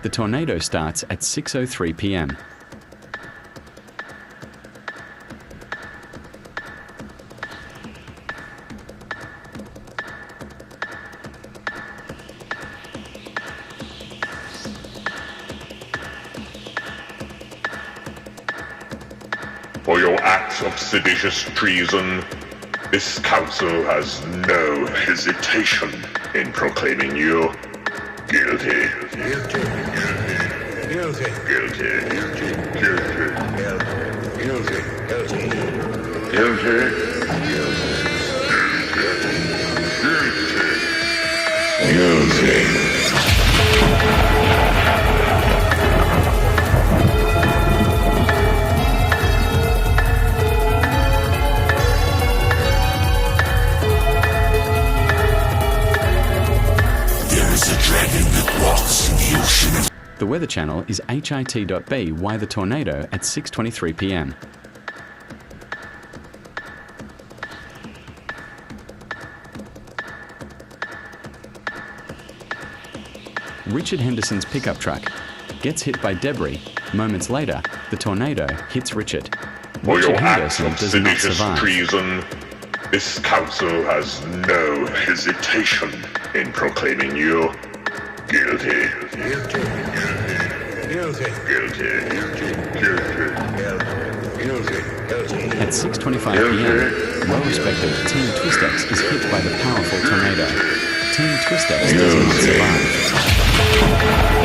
The tornado starts at 6:03 p.m. For your acts of seditious treason, this council has no hesitation in proclaiming you guilty. Guilty. Guilty. Guilty. Guilty. Guilty. Guilty. Guilty. Guilty. The Weather Channel is hit.b Why the Tornado at 6:23 p.m. Richard Henderson's pickup truck gets hit by debris. Moments later, the tornado hits Richard. For your Richard acts Henderson of does not seditious survive. treason, this council has no hesitation in proclaiming you guilty. Guilty. Guilty. Guilty. Guilty. Guilty. At 6:25 p.m., well-respected Team Twistex is hit by the powerful tornado. Team Twistex does not survive.